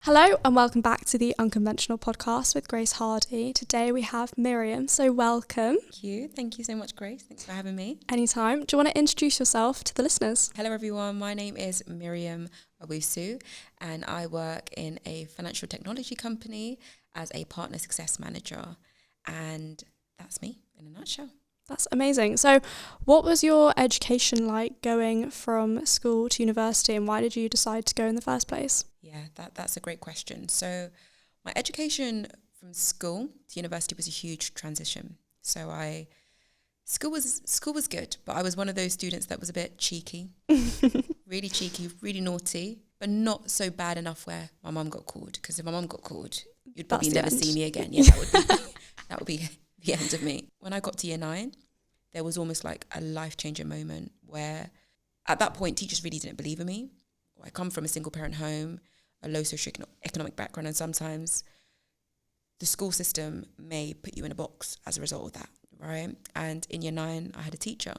Hello and welcome back to the Unconventional Podcast with Grace Hardy. Today we have Miriam, so welcome. Thank you so much, Grace. Thanks for having me. Anytime. Do you want to introduce yourself to the listeners? Hello everyone, my name is Miriam Owusu and I work in a financial technology company as a partner success manager, and that's me in a nutshell. That's amazing. So what was your education like going from school to university, and why did you decide to go in the first place? Yeah, that's a great question. So my education from school to university was a huge transition. So school was good, but I was one of those students that was a bit cheeky, really naughty, but not so bad enough where my mum got called. Because if my mum got called, you'd probably never see me again. Yeah, that would be the end of me. When I got to year 9, there was almost like a life-changing moment where at that point teachers really didn't believe in me. I come from a single parent home, a low socioeconomic background, and sometimes the school system may put you in a box as a result of that, right? And in year 9, I had a teacher.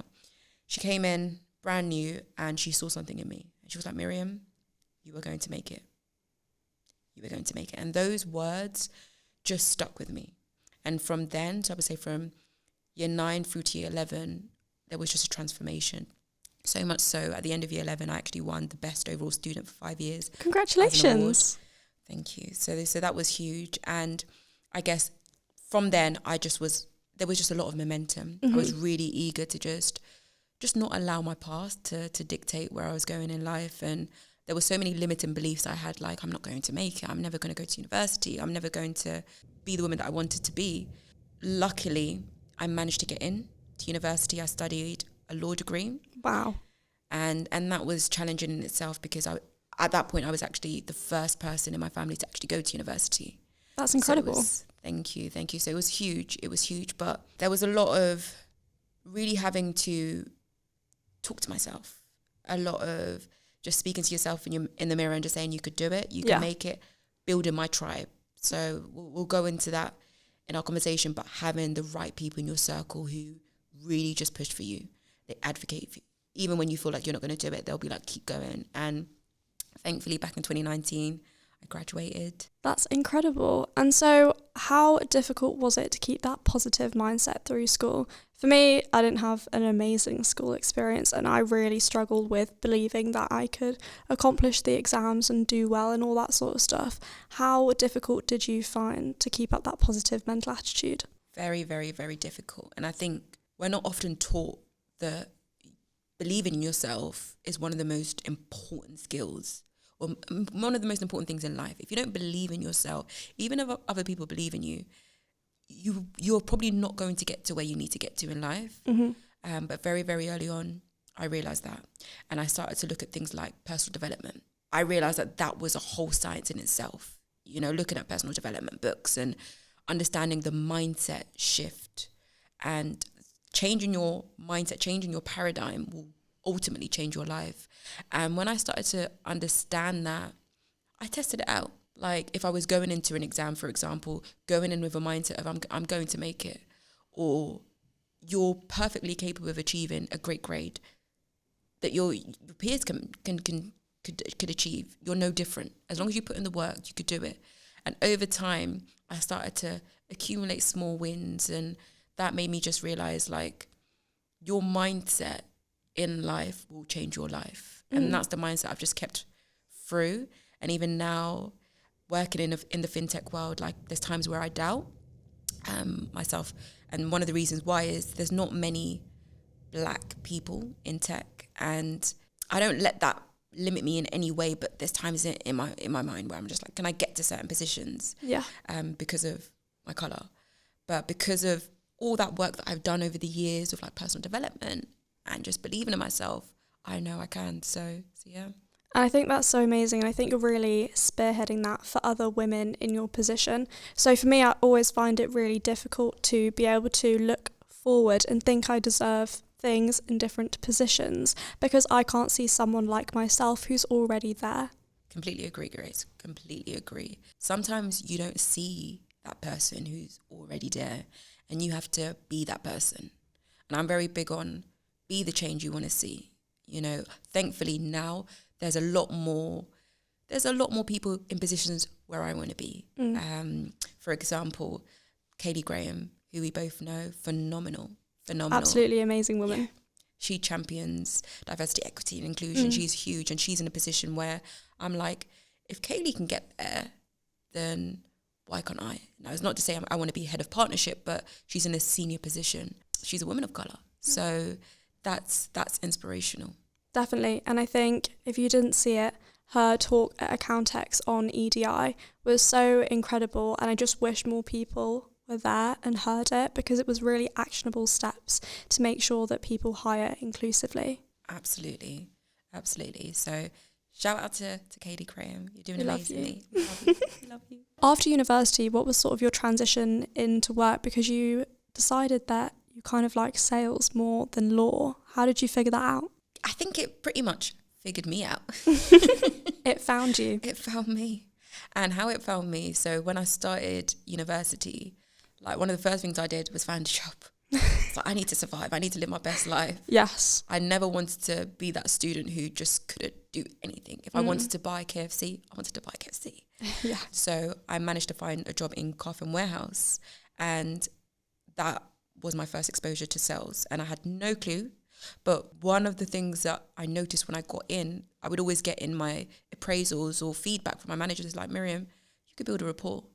She came in brand new and she saw something in me. And she was like, Miriam, you are going to make it. You are going to make it. And those words just stuck with me. And from then, so I would say from year 9 through to year 11, there was just a transformation. So much so, at the end of year 11, I actually won the best overall student for 5 years. Congratulations. Thank you. So that was huge. And I guess from then, there was just a lot of momentum. Mm-hmm. I was really eager to just not allow my past to dictate where I was going in life. And there were so many limiting beliefs I had, like, I'm not going to make it. I'm never going to go to university. I'm never going to be the woman that I wanted to be. Luckily, I managed to get in to university. I studied a law degree. Wow. And that was challenging in itself because at that point I was actually the first person in my family to actually go to university. That's incredible. Thank you. So it was huge, but there was a lot of really having to talk to myself, a lot of just speaking to yourself in the mirror and just saying you could do it, you can make it, building my tribe. So we'll go into that in our conversation, but having the right people in your circle who really just push for you. They advocate for you. Even when you feel like you're not going to do it, they'll be like, keep going. And thankfully, back in 2019, I graduated. That's incredible. And so how difficult was it to keep that positive mindset through school? For me, I didn't have an amazing school experience, and I really struggled with believing that I could accomplish the exams and do well and all that sort of stuff. How difficult did you find to keep up that positive mental attitude? Very, very, very difficult. And I think we're not often taught that believing in yourself is one of the most important skills, or one of the most important things in life. If you don't believe in yourself, even if other people believe in you, you're probably not going to get to where you need to get to in life. Mm-hmm. But very, very early on, I realized that. And I started to look at things like personal development. I realized that was a whole science in itself. You know, looking at personal development books and understanding the mindset shift, and changing your mindset, changing your paradigm will ultimately change your life. And when I started to understand that, I tested it out. Like if I was going into an exam, for example, going in with a mindset of I'm going to make it, or you're perfectly capable of achieving a great grade that your peers could achieve. You're no different. As long as you put in the work, you could do it. And over time, I started to accumulate small wins, and that made me just realize, like, your mindset in life will change your life. And that's the mindset I've just kept through. And even now, working in the fintech world, like, there's times where I doubt myself. And one of the reasons why is there's not many Black people in tech. And I don't let that limit me in any way, but there's times in my mind where I'm just like, can I get to certain positions? Yeah. Because of my colour. But because of all that work that I've done over the years of like personal development and just believing in myself, I know I can. So yeah. And I think that's so amazing. And I think you're really spearheading that for other women in your position. So for me, I always find it really difficult to be able to look forward and think I deserve things in different positions because I can't see someone like myself who's already there. Completely agree, Grace. Completely agree. Sometimes you don't see that person who's already there, and you have to be that person. And I'm very big on be the change you want to see. You know, thankfully now there's a lot more there's a lot more people in positions where I want to be. For example, Katie Graham, who we both know, phenomenal. Absolutely amazing woman. Yeah. She champions diversity, equity and inclusion. She's huge, and she's in a position where I'm like, if Kaylee can get there, then why can't I? Now, it's not to say I want to be head of partnership, but she's in a senior position. She's a woman of colour. So that's inspirational. Definitely. And I think if you didn't see it, her talk at Accountex on EDI was so incredible. And I just wish more people were there and heard it, because it was really actionable steps to make sure that people hire inclusively. Absolutely. So shout out to Katie Graham. You're doing We love amazingly. you. We love you. After university, what was sort of your transition into work? Because you decided that you kind of like sales more than law. How did you figure that out? I think it pretty much figured me out. It found you. It found me. And how it found me, so when I started university, like one of the first things I did was find a job. It's like, I need to survive. I need to live my best life. Yes. I never wanted to be that student who just couldn't do anything. If I wanted to buy KFC, I wanted to buy KFC. Yeah. So I managed to find a job in Coffin Warehouse, and that was my first exposure to sales. And I had no clue. But one of the things that I noticed when I got in, I would always get in my appraisals or feedback from my managers like, Miriam, you could build a rapport.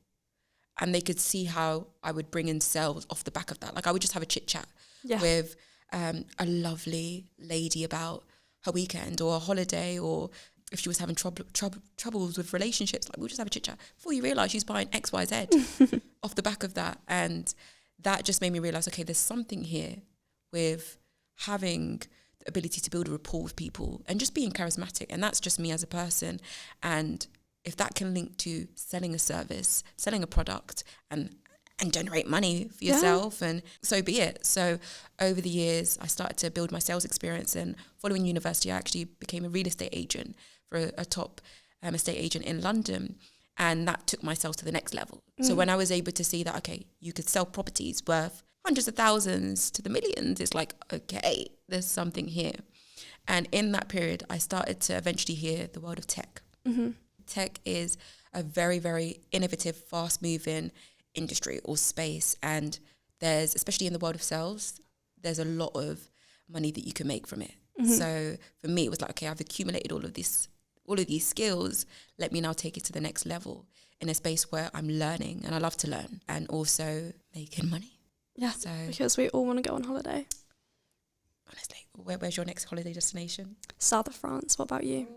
And they could see how I would bring in sales off the back of that. Like I would just have a chit chat with a lovely lady about her weekend or a holiday, or if she was having troubles with relationships, like we'll just have a chit chat. Before you realise she's buying X, Y, Z off the back of that. And that just made me realise, okay, there's something here with having the ability to build a rapport with people and just being charismatic. And that's just me as a person. And if that can link to selling a service, selling a product and generate money for yourself, and so be it. So over the years, I started to build my sales experience, and following university, I actually became a real estate agent for a top estate agent in London. And that took my sales to the next level. So when I was able to see that, okay, you could sell properties worth hundreds of thousands to the millions, it's like, okay, there's something here. And in that period, I started to eventually hear the world of tech. Tech is a very, very innovative, fast-moving industry or space. And there's, especially in the world of sales, there's a lot of money that you can make from it. So for me, it was like, okay, I've accumulated all of these skills. Let me now take it to the next level in a space where I'm learning, and I love to learn, and also making money. Yeah, so, because we all want to go on holiday. Honestly, where's your next holiday destination? South of France. What about you?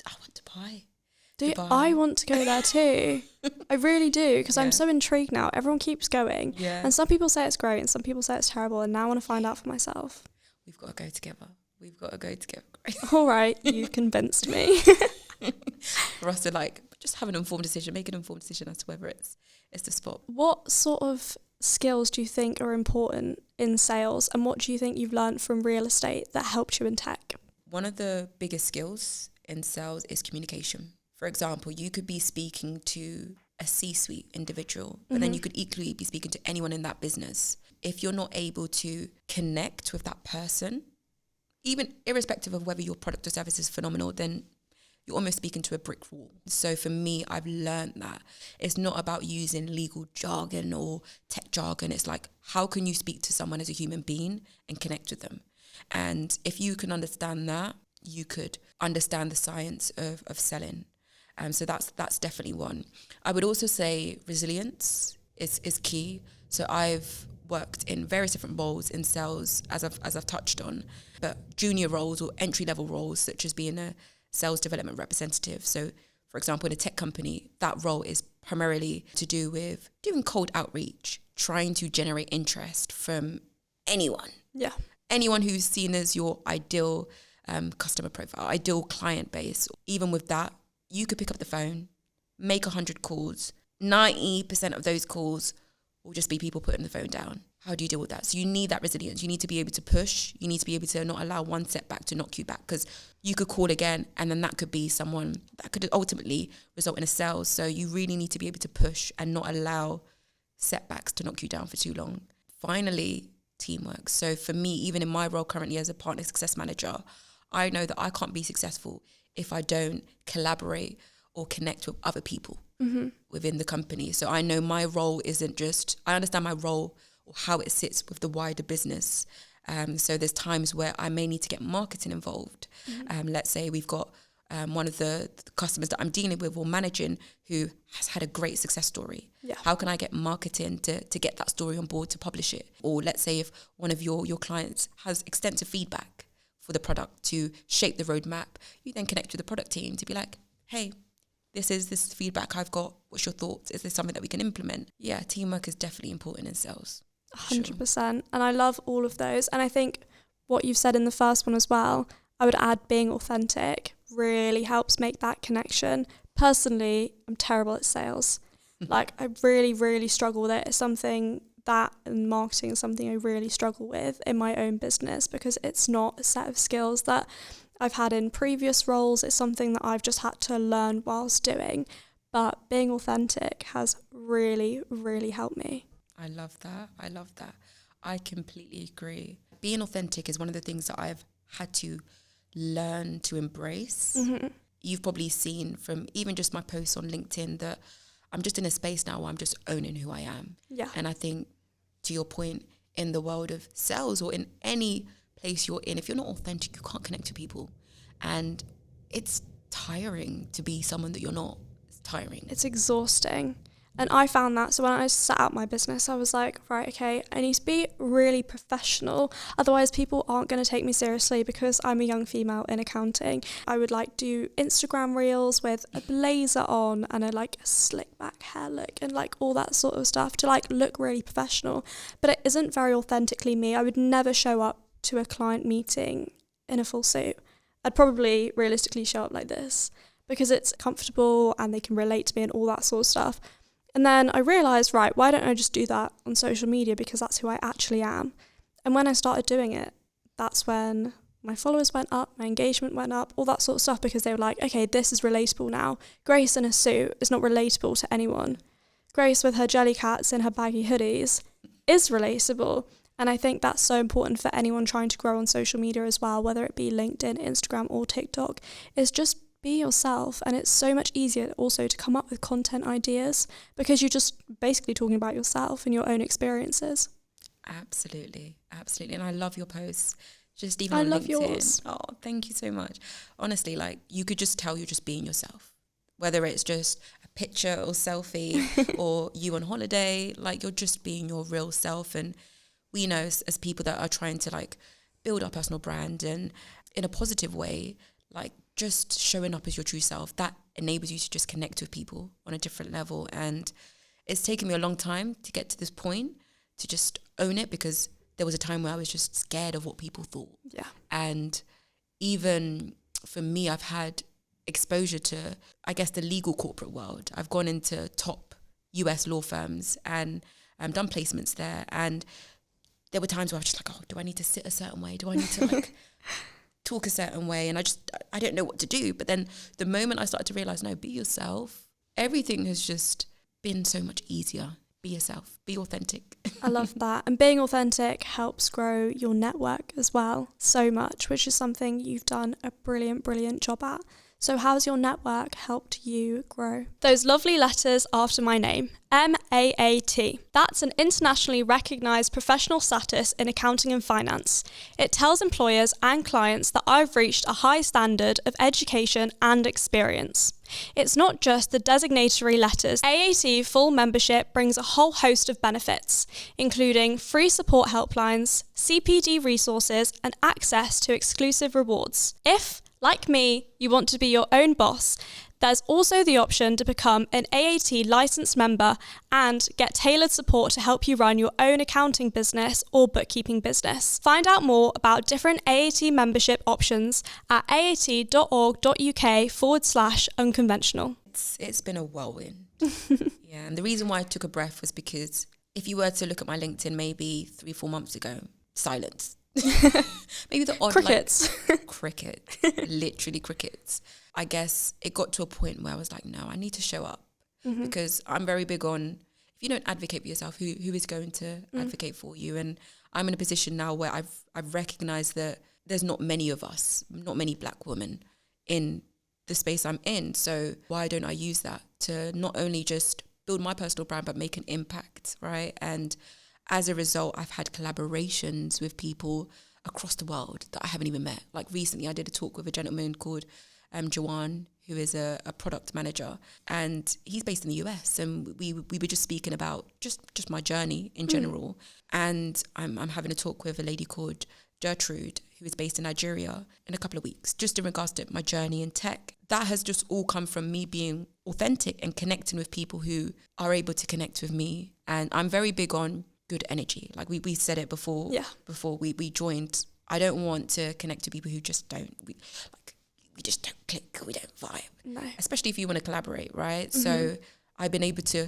I want Dubai. I want to go there too. I really do, because I'm so intrigued now. Everyone keeps going. Yeah. And some people say it's great and some people say it's terrible, and now I want to find out for myself. We've got to go together. All right, you've convinced me. For us to just have an informed decision, make an informed decision as to whether it's the spot. What sort of skills do you think are important in sales, and what do you think you've learned from real estate that helped you in tech? One of the biggest skills in sales is communication. For example, you could be speaking to a C-suite individual, but then you could equally be speaking to anyone in that business. If you're not able to connect with that person, even irrespective of whether your product or service is phenomenal, then you're almost speaking to a brick wall. So for me, I've learned that it's not about using legal jargon or tech jargon. It's like, how can you speak to someone as a human being and connect with them? And if you can understand that, you could understand the science of selling. So that's definitely one. I would also say resilience is key. So I've worked in various different roles in sales, as I've touched on, but junior roles or entry-level roles, such as being a sales development representative. So, for example, in a tech company, that role is primarily to do with doing cold outreach, trying to generate interest from anyone. Yeah. Anyone who's seen as your ideal customer profile, ideal client base. Even with that, you could pick up the phone, make 100 calls. 90% of those calls will just be people putting the phone down. How do you deal with that? So you need that resilience. You need to be able to push. You need to be able to not allow one setback to knock you back, because you could call again and then that could be someone that could ultimately result in a sale. So you really need to be able to push and not allow setbacks to knock you down for too long. Finally, teamwork. So for me, even in my role currently as a partner success manager, I know that I can't be successful if I don't collaborate or connect with other people within the company. So I know my role isn't just, I understand my role or how it sits with the wider business. So there's times where I may need to get marketing involved. Let's say we've got one of the customers that I'm dealing with or managing who has had a great success story. Yeah. How can I get marketing to get that story on board to publish it? Or let's say if one of your clients has extensive feedback for the product to shape the roadmap, you then connect with the product team to be like, hey, this is feedback I've got. What's your thoughts? Is this something that we can implement? Yeah, teamwork is definitely important in sales. 100%. Sure. And I love all of those. And I think what you've said in the first one as well, I would add being authentic really helps make that connection. Personally, I'm terrible at sales. Like, I really, really struggle with it. It's something that, and marketing is something I really struggle with in my own business because it's not a set of skills that I've had in previous roles. It's something that I've just had to learn whilst doing. But being authentic has really, really helped me. I love that. I completely agree. Being authentic is one of the things that I've had to learn to embrace. You've probably seen from even just my posts on LinkedIn that I'm just in a space now where I'm just owning who I am. Yeah. And I think, to your point, in the world of sales or in any place you're in, if you're not authentic, you can't connect to people. And it's tiring to be someone that you're not. It's tiring. It's exhausting. And I found that, so when I set out my business, I was like, right, okay, I need to be really professional. Otherwise, people aren't going to take me seriously because I'm a young female in accounting. I would like do Instagram reels with a blazer on and a slick back hair look and all that sort of stuff to look really professional. But it isn't very authentically me. I would never show up to a client meeting in a full suit. I'd probably realistically show up like this because it's comfortable and they can relate to me and all that sort of stuff. And then I realised, right, why don't I just do that on social media because that's who I actually am. And when I started doing it, that's when my followers went up, my engagement went up, all that sort of stuff because they were like, okay, this is relatable now. Grace in a suit is not relatable to anyone. Grace with her jelly cats in her baggy hoodies is relatable. And I think that's so important for anyone trying to grow on social media as well, whether it be LinkedIn, Instagram or TikTok, is just be yourself. And it's so much easier also to come up with content ideas because you're just basically talking about yourself and your own experiences. Absolutely. And I love your posts. Just even I on love LinkedIn. yours. Oh, thank you so much. Honestly, you could just tell you're just being yourself. Whether it's just a picture or selfie or you on holiday, you're just being your real self. And we know as people that are trying to build our personal brand and in a positive way, just showing up as your true self, that enables you to just connect with people on a different level. And it's taken me a long time to get to this point, to just own it, because there was a time where I was just scared of what people thought. Yeah. And even for me, I've had exposure to, I guess, the legal corporate world. I've gone into top US law firms and done placements there. And there were times where I was just oh, do I need to sit a certain way? Do I need to talk a certain way? And I don't know what to do. But then the moment I started to realize, no, be yourself, everything has just been so much easier. Be yourself, be authentic. I love that. And being authentic helps grow your network as well so much, which is something you've done a brilliant, brilliant job at. So how's your network helped you grow? Those lovely letters after my name, MAAT. That's an internationally recognised professional status in accounting and finance. It tells employers and clients that I've reached a high standard of education and experience. It's not just the designatory letters. AAT full membership brings a whole host of benefits, including free support helplines, CPD resources, and access to exclusive rewards. If, like me, you want to be your own boss, there's also the option to become an AAT licensed member and get tailored support to help you run your own accounting business or bookkeeping business. Find out more about different AAT membership options at aat.org.uk/unconventional. It's been a whirlwind. Yeah, and the reason why I took a breath was because if you were to look at my LinkedIn maybe 3-4 months ago, silence. Maybe the odd crickets. Cricket, literally crickets. I guess it got to a point where I was like, no, I need to show up because I'm very big on, if you don't advocate for yourself, who is going to advocate for you? And I'm in a position now where I've recognized that there's not many of us, not many black women in the space I'm in. So why don't I use that to not only just build my personal brand, but make an impact, right? And as a result, I've had collaborations with people across the world that I haven't even met. Like recently, I did a talk with a gentleman called Jawan, who is a product manager, and he's based in the US. And we were just speaking about just my journey in general. And I'm having a talk with a lady called Gertrude, who is based in Nigeria, in a couple of weeks, just in regards to my journey in tech. That has just all come from me being authentic and connecting with people who are able to connect with me. And I'm very big on good energy. Like we said it before we joined. I don't want to connect to people who just don't, we just don't click, we don't vibe. No. Especially if you want to collaborate, right? So I've been able to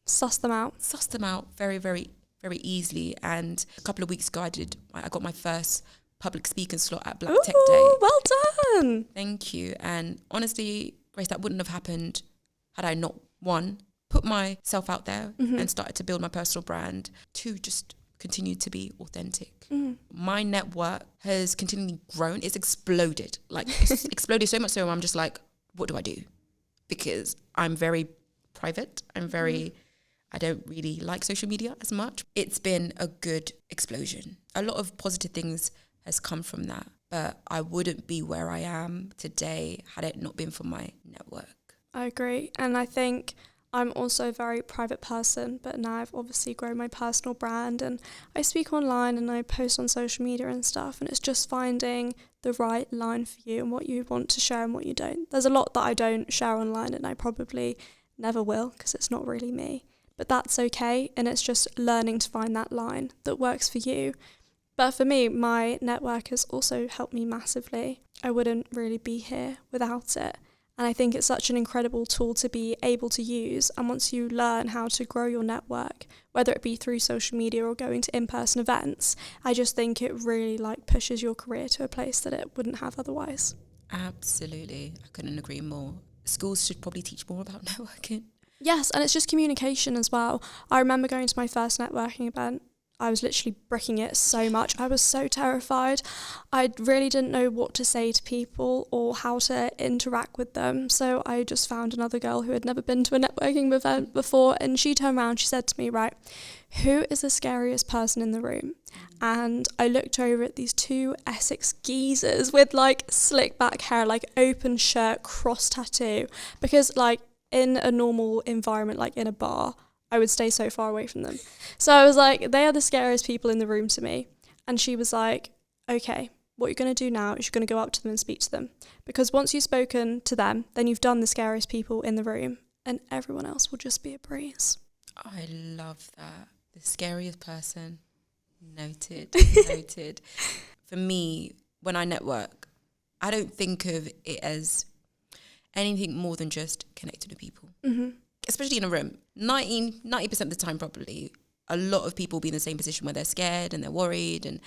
suss them out very, very, very easily. And a couple of weeks ago, I got my first public speaking slot at Black Tech Day. Well done. Thank you. And honestly, Grace, that wouldn't have happened had I not, one, put myself out there and started to build my personal brand, two, just continue to be authentic. My network has continually grown. It's exploded. Like, it's exploded so much so I'm just like, what do I do? Because I'm very private. I don't really like social media as much. It's been a good explosion. A lot of positive things has come from that. But I wouldn't be where I am today had it not been for my network. I agree. And I think I'm also a very private person, but now I've obviously grown my personal brand and I speak online and I post on social media and stuff, and it's just finding the right line for you and what you want to share and what you don't. There's a lot that I don't share online and I probably never will because it's not really me, but that's okay, and it's just learning to find that line that works for you. But for me, my network has also helped me massively. I wouldn't really be here without it. And I think it's such an incredible tool to be able to use. And once you learn how to grow your network, whether it be through social media or going to in-person events, I just think it really pushes your career to a place that it wouldn't have otherwise. Absolutely. I couldn't agree more. Schools should probably teach more about networking. Yes, and it's just communication as well. I remember going to my first networking event. I was literally bricking it so much. I was so terrified. I really didn't know what to say to people or how to interact with them. So I just found another girl who had never been to a networking event before, and she turned around, she said to me, right, who is the scariest person in the room? And I looked over at these two Essex geezers with slick back hair, open shirt, cross tattoo, because in a normal environment, in a bar, I would stay so far away from them. So I was like, they are the scariest people in the room to me. And she was like, okay, what you're going to do now is you're going to go up to them and speak to them. Because once you've spoken to them, then you've done the scariest people in the room and everyone else will just be a breeze. I love that. The scariest person. Noted. Noted. For me, when I network, I don't think of it as anything more than just connecting with people. Especially in a room, 90% of the time probably, a lot of people be in the same position where they're scared and they're worried and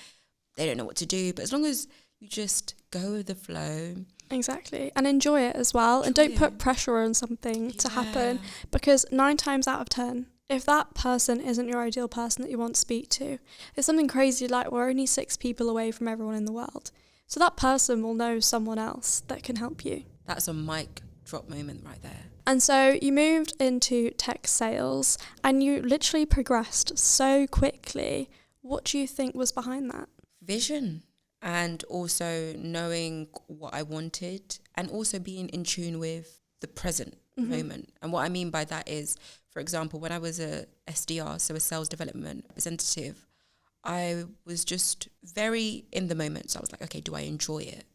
they don't know what to do. But as long as you just go with the flow. Exactly. And enjoy it as well. And don't put pressure on something to happen, because 9 times out of 10, if that person isn't your ideal person that you want to speak to, it's something crazy like we're only 6 people away from everyone in the world. So that person will know someone else that can help you. That's a mic drop moment right there. And so you moved into tech sales and you literally progressed so quickly. What do you think was behind that? Vision, and also knowing what I wanted, and also being in tune with the present moment. And what I mean by that is, for example, when I was a SDR, so a sales development representative, I was just very in the moment. So I was like, okay, do I enjoy it?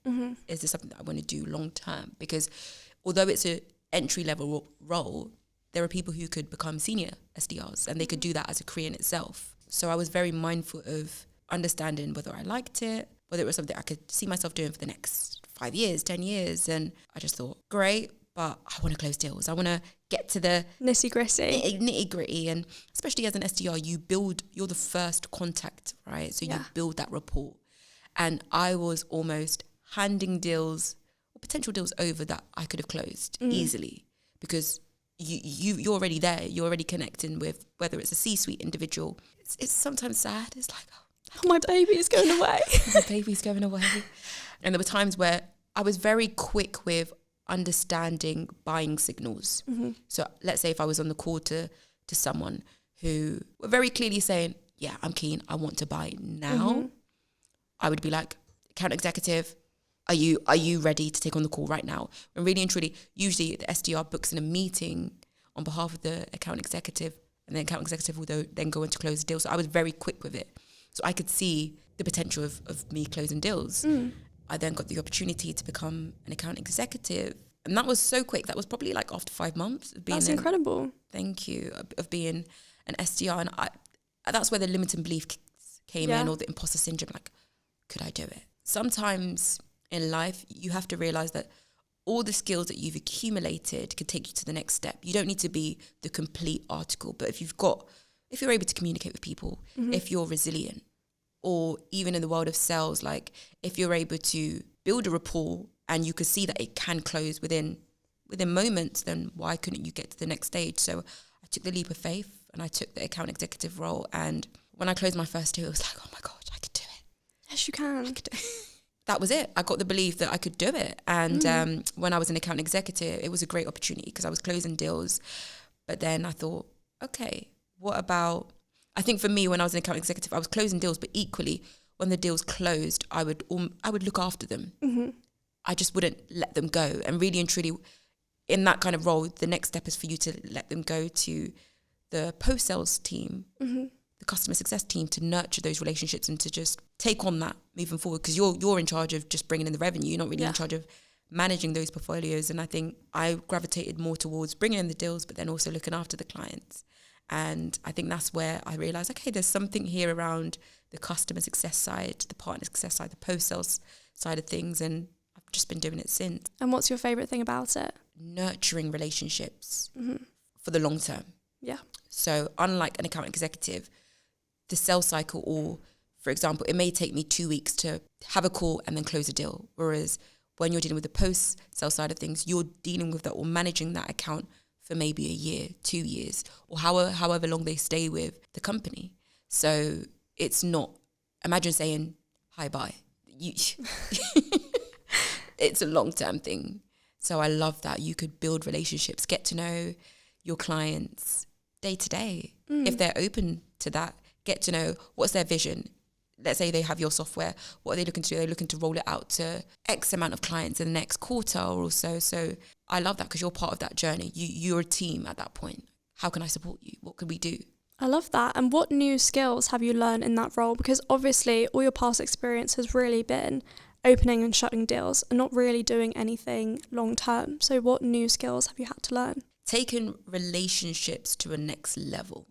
Is this something that I want to do long term? Because although it's a entry-level role, there are people who could become senior SDRs and they could do that as a career in itself. So I was very mindful of understanding whether I liked it, whether it was something I could see myself doing for the next 5 years, 10 years. And I just thought, great, but I want to close deals. I want to get to the nitty-gritty. And especially as an SDR, you're the first contact, right? So you build that rapport. And I was almost handing deals, potential deals over that I could have closed easily, because you're already there. You're already connecting with, whether it's a C-suite individual. It's sometimes sad. It's like, oh, my baby's going away. My baby's going away. And there were times where I was very quick with understanding buying signals. So let's say if I was on the call to someone who were very clearly saying, yeah, I'm keen, I want to buy now, I would be like, account executive, are you ready to take on the call right now? And really and truly, usually the SDR books in a meeting on behalf of the account executive, and the account executive will then go in to close the deal. So I was very quick with it. So I could see the potential of me closing deals. I then got the opportunity to become an account executive. And that was so quick. That was probably like after 5 months of being That's incredible. Thank you. Of being an SDR. And that's where the limiting belief came in, or the imposter syndrome. Like, could I do it? Sometimes in life, you have to realize that all the skills that you've accumulated could take you to the next step. You don't need to be the complete article, but if you're able to communicate with people, if you're resilient, or even in the world of sales, like if you're able to build a rapport and you could see that it can close within moments, then why couldn't you get to the next stage? So I took the leap of faith and I took the account executive role. And when I closed my first deal, it was like, oh my God, I could do it. Yes, you can. I could do it. That was it. I got the belief that I could do it. And when I was an account executive, it was a great opportunity because I was closing deals. But then I thought, okay, what about, I think for me, when I was an account executive, I was closing deals, but equally when the deals closed, I would look after them. I just wouldn't let them go. And really and truly, in that kind of role, the next step is for you to let them go to the post-sales team, the customer success team, to nurture those relationships and to just take on that moving forward, because you're in charge of just bringing in the revenue. You're not really in charge of managing those portfolios. And I think I gravitated more towards bringing in the deals, but then also looking after the clients. And I think that's where I realized, okay, there's something here around the customer success side, the partner success side, the post-sales side of things. And I've just been doing it since. And what's your favorite thing about it? Nurturing relationships for the long term. Yeah. So unlike an account executive, the sales cycle, or for example, it may take me 2 weeks to have a call and then close a deal. Whereas when you're dealing with the post-sale side of things, you're dealing with that or managing that account for maybe a year, 2 years, or however long they stay with the company. So it's not, imagine saying, hi, bye. It's a long-term thing. So I love that you could build relationships, get to know your clients day to day. If they're open to that, get to know what's their vision. Let's say they have your software. What are they looking to do? Are they looking to roll it out to X amount of clients in the next quarter or so? So I love that because you're part of that journey. You're a team at that point. How can I support you? What could we do? I love that. And what new skills have you learned in that role? Because obviously all your past experience has really been opening and shutting deals and not really doing anything long term. So what new skills have you had to learn? Taking relationships to a next level.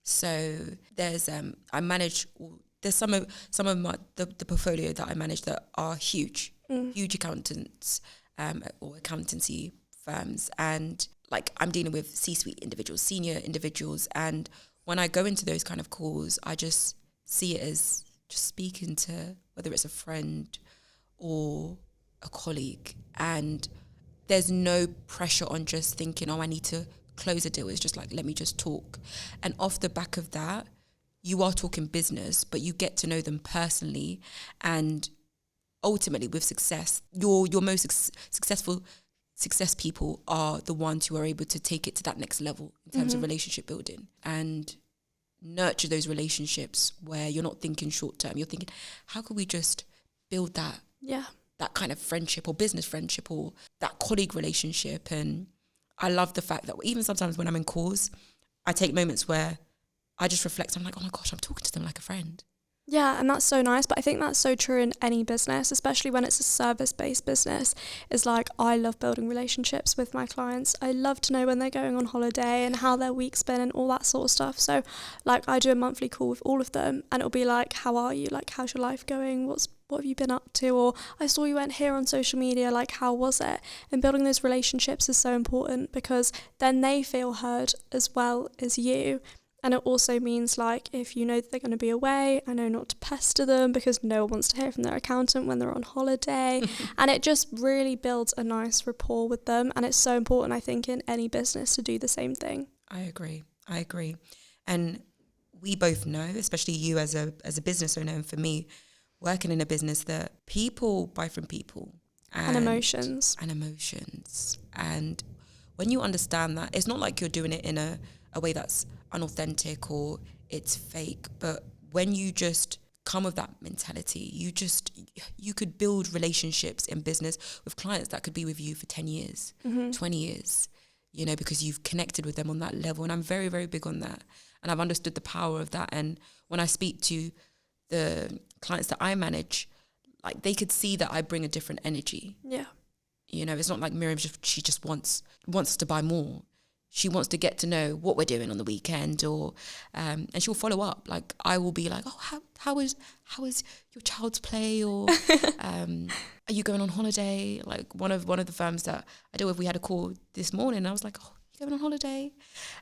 So there's there's some of the portfolio that I manage that are huge accountants or accountancy firms, and like I'm dealing with C-suite individuals, senior individuals, and when I go into those kind of calls, I just see it as just speaking to whether it's a friend or a colleague, and there's no pressure on just thinking, oh, I need to close a deal. It's just like, let me just talk. And off the back of that, you are talking business, but you get to know them personally. And ultimately with success, your most success people are the ones who are able to take it to that next level in terms of relationship building and nurture those relationships where you're not thinking short term. You're thinking, how could we just build that kind of friendship or business friendship or that colleague relationship? And I love the fact that even sometimes when I'm in calls, I take moments where I just reflect. I'm like, oh my gosh, I'm talking to them like a friend. Yeah, and that's so nice. But I think that's so true in any business, especially when it's a service-based business. It's like, I love building relationships with my clients. I love to know when they're going on holiday and how their week's been and all that sort of stuff. So like I do a monthly call with all of them and it'll be like, how are you? Like, how's your life going? What have you been up to? Or I saw you went here on social media, like how was it? And building those relationships is so important because then they feel heard as well as you. And it also means like if you know that they're going to be away, I know not to pester them because no one wants to hear from their accountant when they're on holiday. And it just really builds a nice rapport with them. And it's so important, I think, in any business to do the same thing. I agree. And we both know, especially you as a business owner and for me, working in a business, that people buy from people. and emotions. And when you understand that, it's not like you're doing it in a way that's unauthentic or it's fake, but when you just come with that mentality, you could build relationships in business with clients that could be with you for 10 years, 20 years, you know, because you've connected with them on that level. And I'm very, very big on that. And I've understood the power of that. And when I speak to the clients that I manage, like they could see that I bring a different energy. Yeah. You know, it's not like Miriam, she just wants us to buy more. She wants to get to know what we're doing on the weekend, or and she'll follow up. Like I will be like, oh, how is your child's play, or are you going on holiday? Like one of the firms that I deal with, we had a call this morning. And I was like, oh, you going on holiday?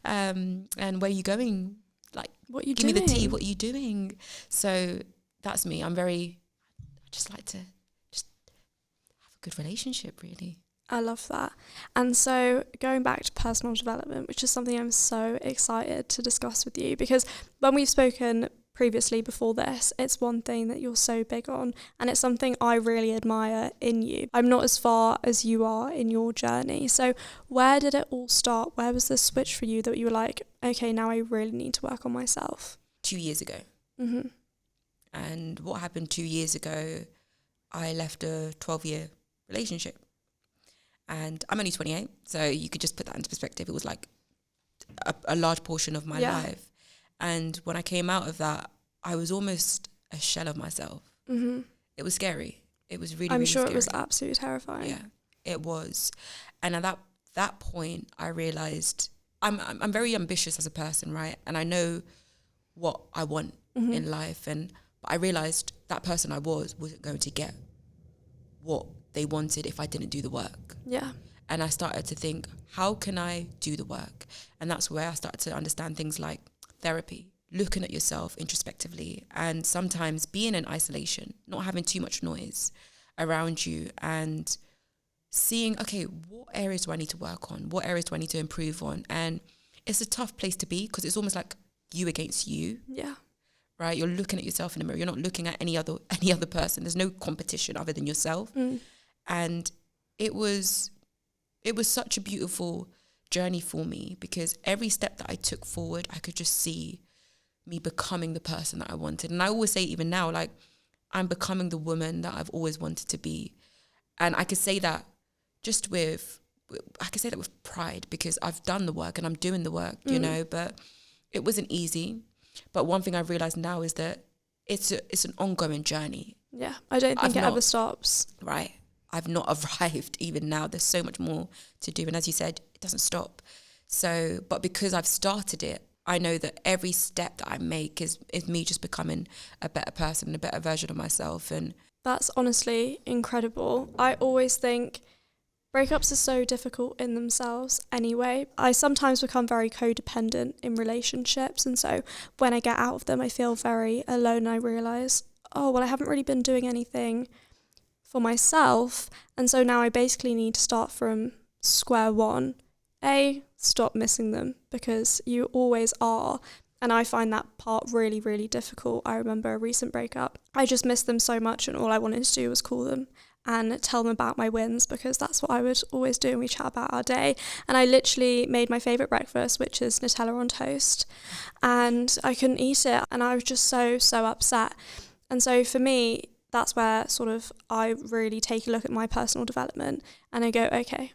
And where are you going? Like, what you give doing? me the tea. What are you doing? So that's me. I just like to just have a good relationship, really. I love that. And so going back to personal development, which is something I'm so excited to discuss with you, because when we've spoken previously before this, it's one thing that you're so big on, and it's something I really admire in you. I'm not as far as you are in your journey. So where did it all start? Where was the switch for you that you were like, okay, now I really need to work on myself? 2 years ago. Mm-hmm. And what happened 2 years ago, I left a 12-year relationship. And I'm only 28, so you could just put that into perspective. It was like a large portion of my life. And when I came out of that, I was almost a shell of myself. Mm-hmm. It was scary. It was really, really scary. I'm sure it was absolutely terrifying. Yeah, it was. And at that point, I realised I'm very ambitious as a person, right? And I know what I want in life. But I realised that person I wasn't going to get what they wanted if I didn't do the work. Yeah. And I started to think, how can I do the work? And that's where I started to understand things like therapy, looking at yourself introspectively, and sometimes being in isolation, not having too much noise around you, and seeing, okay, what areas do I need to work on? What areas do I need to improve on? And it's a tough place to be because it's almost like you against you. Yeah. Right? You're looking at yourself in the mirror. You're not looking at any other person. There's no competition other than yourself. And it was such a beautiful journey for me, because every step that I took forward, I could just see me becoming the person that I wanted. And I always say, even now, like, I'm becoming the woman that I've always wanted to be. And I could say that with pride, because I've done the work and I'm doing the work, you know, but it wasn't easy. But one thing I've realised now is that it's an ongoing journey. Yeah, I don't think it ever stops. Right. I've not arrived even now. There's so much more to do. And as you said, it doesn't stop. So, but because I've started it, I know that every step that I make is me just becoming a better person, a better version of myself. And that's honestly incredible. I always think breakups are so difficult in themselves anyway. I sometimes become very codependent in relationships. And so when I get out of them, I feel very alone. I realise, oh, well, I haven't really been doing anything for myself. And so now I basically need to start from square one. Stop missing them, because you always are. And I find that part really, really difficult. I remember a recent breakup. I just missed them so much, and all I wanted to do was call them and tell them about my wins, because that's what I would always do, and we chat about our day. And I literally made my favourite breakfast, which is Nutella on toast, and I couldn't eat it, and I was just so upset. And so for me, that's where sort of I really take a look at my personal development, and I go, okay,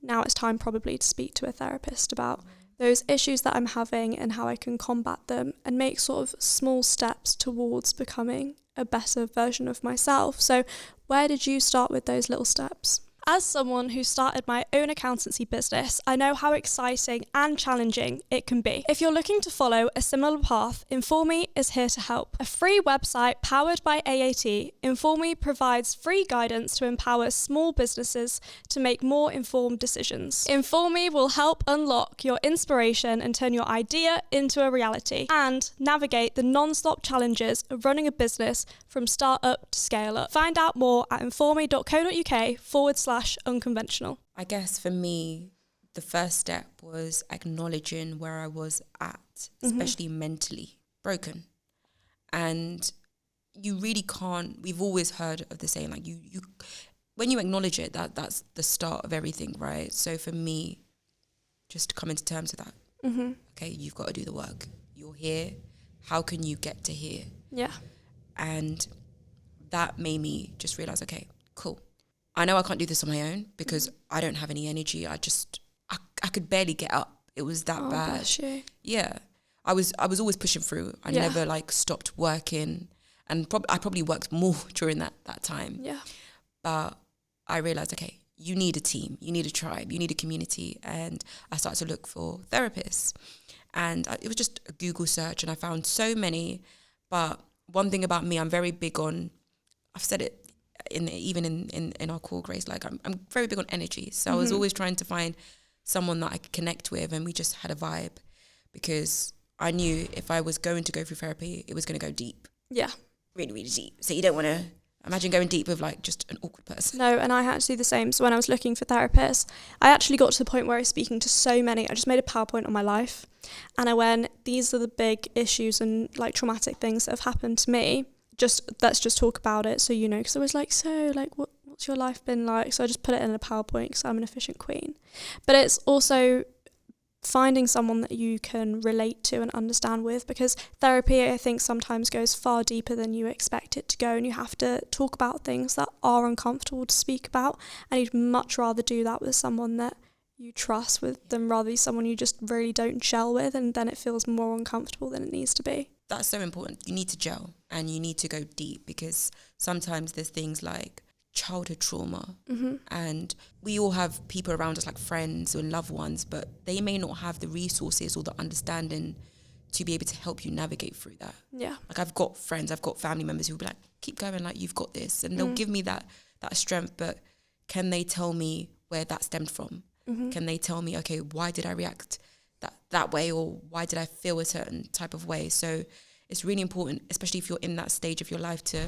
now it's time probably to speak to a therapist about those issues that I'm having and how I can combat them, and make sort of small steps towards becoming a better version of myself. So where did you start with those little steps? As someone who started my own accountancy business, I know how exciting and challenging it can be. If you're looking to follow a similar path, Informe is here to help. A free website powered by AAT, Informe provides free guidance to empower small businesses to make more informed decisions. Informe will help unlock your inspiration and turn your idea into a reality, and navigate the non-stop challenges of running a business from start up to scale up. Find out more at informe.co.uk/unconventional. I guess for me, the first step was acknowledging where I was at, especially mentally broken. And you really can't, we've always heard of the saying, like, you when you acknowledge it, that's the start of everything, right? So for me, just coming to terms with that. Mm-hmm. Okay, you've got to do the work. You're here. How can you get to here? Yeah. And that made me just realize, okay, cool. I know I can't do this on my own because I don't have any energy. I could barely get up. It was that bad. Bless you. Yeah. I was always pushing through. I never like stopped working, and I probably worked more during that time. Yeah. But I realized, okay, you need a team, you need a tribe, you need a community. And I started to look for therapists. And it was just a Google search, and I found so many. But one thing about me, I'm very big on, I've said it even in our core Grace, like I'm very big on energy. So I was always trying to find someone that I could connect with, and we just had a vibe, because I knew if I was going to go through therapy, it was going to go deep. Yeah. Really, really deep. So you don't want to imagine going deep with like just an awkward person. No, and I had to do the same. So when I was looking for therapists, I actually got to the point where I was speaking to so many. I just made a PowerPoint on my life, and I went, these are the big issues and like traumatic things that have happened to me. Let's just talk about it, so you know. Because I was like, so like what's your life been like? So I just put it in a PowerPoint because I'm an efficient queen. But it's also finding someone that you can relate to and understand with, because therapy, I think, sometimes goes far deeper than you expect it to go, and you have to talk about things that are uncomfortable to speak about, and you'd much rather do that with someone that you trust with than rather someone you just really don't gel with, and then it feels more uncomfortable than it needs to be. That's so important. You need to gel and you need to go deep, because sometimes there's things like childhood trauma, and we all have people around us like friends or loved ones, but they may not have the resources or the understanding to be able to help you navigate through that. Yeah. Like I've got friends, I've got family members who will be like, keep going, like you've got this, and they'll give me that strength, but can they tell me where that stemmed from? Can they tell me, okay, why did I react that way, or why did I feel a certain type of way? So it's really important, especially if you're in that stage of your life, to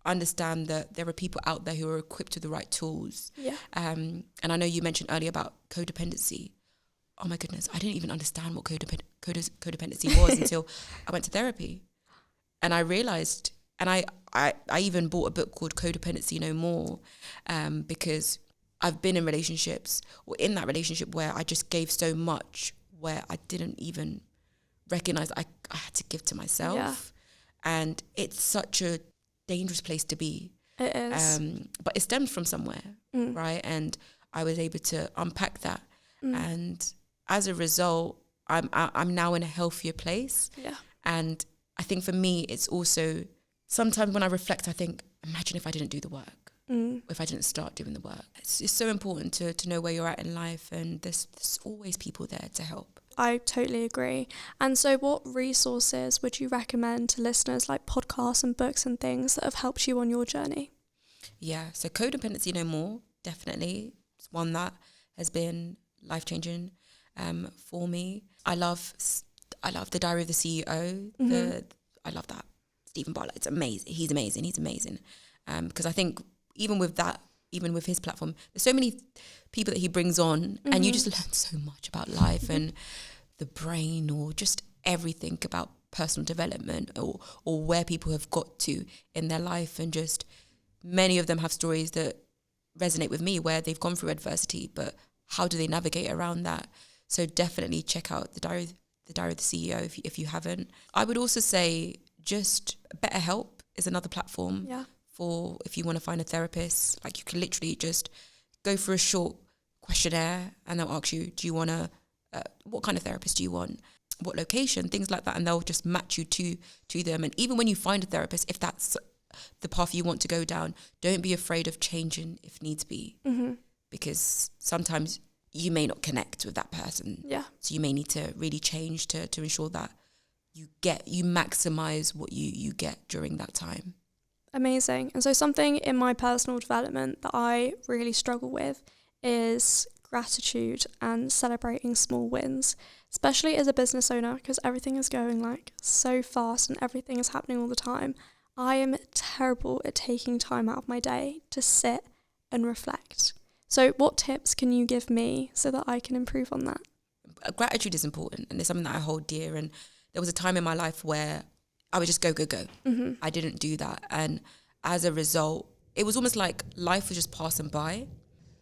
understand that there are people out there who are equipped with the right tools. Yeah. And I know you mentioned earlier about codependency. Oh my goodness, I didn't even understand what codependency was until I went to therapy. And I realized, and I even bought a book called Codependency No More, because I've been in relationships, or in that relationship, where I just gave so much, where I didn't even recognize I had to give to myself. Yeah. And it's such a dangerous place to be. It is. But it stems from somewhere, right? And I was able to unpack that. And as a result, I'm now in a healthier place. Yeah. And I think for me, it's also, sometimes when I reflect, I think, imagine if I didn't do the work. If I didn't start doing the work. It's so important to know where you're at in life, and there's always people there to help. I totally agree. And so what resources would you recommend to listeners, like podcasts and books and things that have helped you on your journey? Yeah, so Codependency No More, definitely. It's one that has been life-changing for me. I love The Diary of the CEO. I love that. Stephen Bartlett, it's amazing. He's amazing. Because I think even with his platform, there's so many people that he brings on, and you just learn so much about life and the brain, or just everything about personal development, or where people have got to in their life. And just many of them have stories that resonate with me, where they've gone through adversity, but how do they navigate around that? So definitely check out the Diary of the CEO if you haven't. I would also say just BetterHelp is another platform. Yeah. For if you want to find a therapist. Like you can literally just go for a short questionnaire, and they'll ask you, do you want what kind of therapist do you want? What location? Things like that. And they'll just match you to them. And even when you find a therapist, if that's the path you want to go down, don't be afraid of changing if needs be. Because sometimes you may not connect with that person. Yeah. So you may need to really change to ensure that you maximize what you get during that time. Amazing. And so something in my personal development that I really struggle with is gratitude and celebrating small wins, especially as a business owner, because everything is going like so fast and everything is happening all the time. I am terrible at taking time out of my day to sit and reflect. So what tips can you give me so that I can improve on that? Gratitude is important, and it's something that I hold dear. And there was a time in my life where I would just go. I didn't do that. And as a result, it was almost like life was just passing by.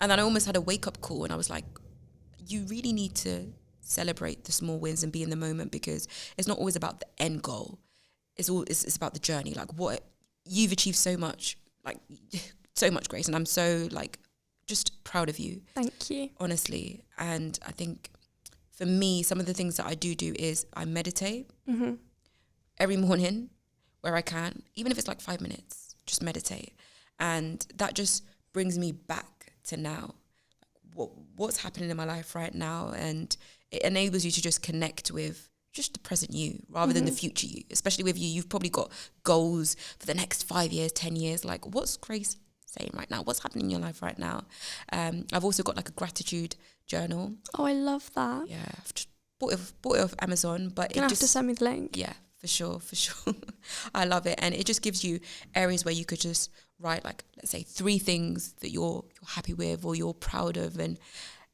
And then I almost had a wake-up call, and I was like, you really need to celebrate the small wins and be in the moment, because it's not always about the end goal. It's about the journey. Like, what you've achieved so much, like so much, Grace, and I'm so like just proud of you. Thank you. Honestly. And I think for me, some of the things that I do is I meditate every morning where I can, even if it's like 5 minutes, just meditate. And that just brings me back to now. What's happening in my life right now, and it enables you to just connect with just the present you rather than the future you. Especially with you've probably got goals for the next 5 years, 10 years. Like, what's Grace saying right now? What's happening in your life right now? I've also got like a gratitude journal. Oh, I love that. Yeah, I've just bought it off Amazon, but You're gonna have to send me the link. Yeah, for sure. I love it, and it just gives you areas where you could just write, like, let's say 3 things that you're happy with or you're proud of, and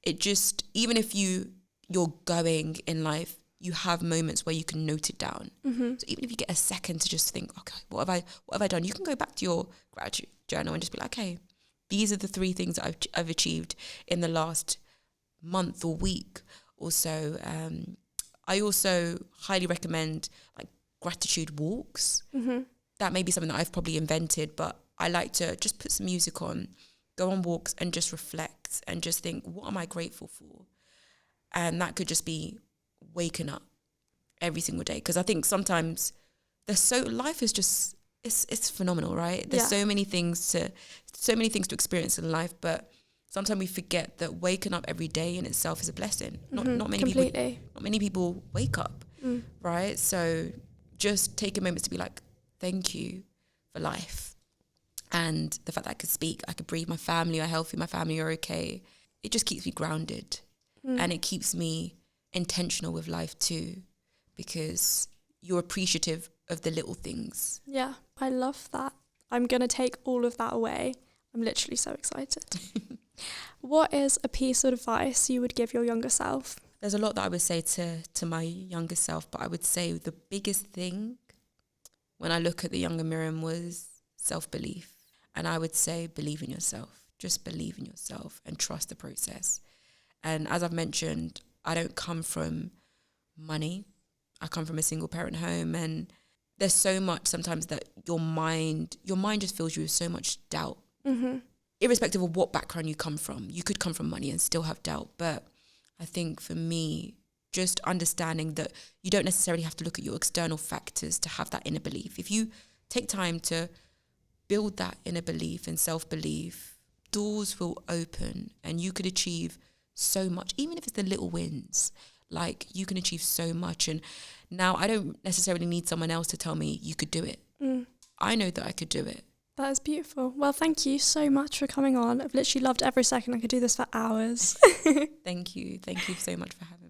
it just, even if you're going in life, you have moments where you can note it down. So even if you get a second to just think, okay, what have I done? You can go back to your gratitude journal and just be like, okay, these are the 3 things that I've achieved in the last month or week or so. I also highly recommend like gratitude walks. That may be something that I've probably invented, but I like to just put some music on, go on walks and just reflect and just think, what am I grateful for? And that could just be waking up every single day. Because I think sometimes life is just, it's phenomenal, right? There's so many things to experience in life, but sometimes we forget that waking up every day in itself is a blessing. Not many people wake up, right? So just take a moment to be like, thank you for life. And the fact that I could speak, I could breathe, my family are healthy, my family are okay. It just keeps me grounded. And it keeps me intentional with life too, because you're appreciative of the little things. Yeah, I love that. I'm going to take all of that away. I'm literally so excited. What is a piece of advice you would give your younger self? There's a lot that I would say to my younger self, but I would say the biggest thing when I look at the younger Miriam was self-belief. And I would say, believe in yourself. Just believe in yourself and trust the process. And as I've mentioned, I don't come from money. I come from a single parent home, and there's so much sometimes that your mind just fills you with so much doubt. Irrespective of what background you come from. You could come from money and still have doubt. But I think for me, just understanding that you don't necessarily have to look at your external factors to have that inner belief. If you take time to build that inner belief and self-belief, doors will open and you could achieve so much, even if it's the little wins. Like, you can achieve so much. And now I don't necessarily need someone else to tell me you could do it. I know that I could do it. That is beautiful. Well, thank you so much for coming on. I've literally loved every second. I could do this for hours. Thank you so much for having me.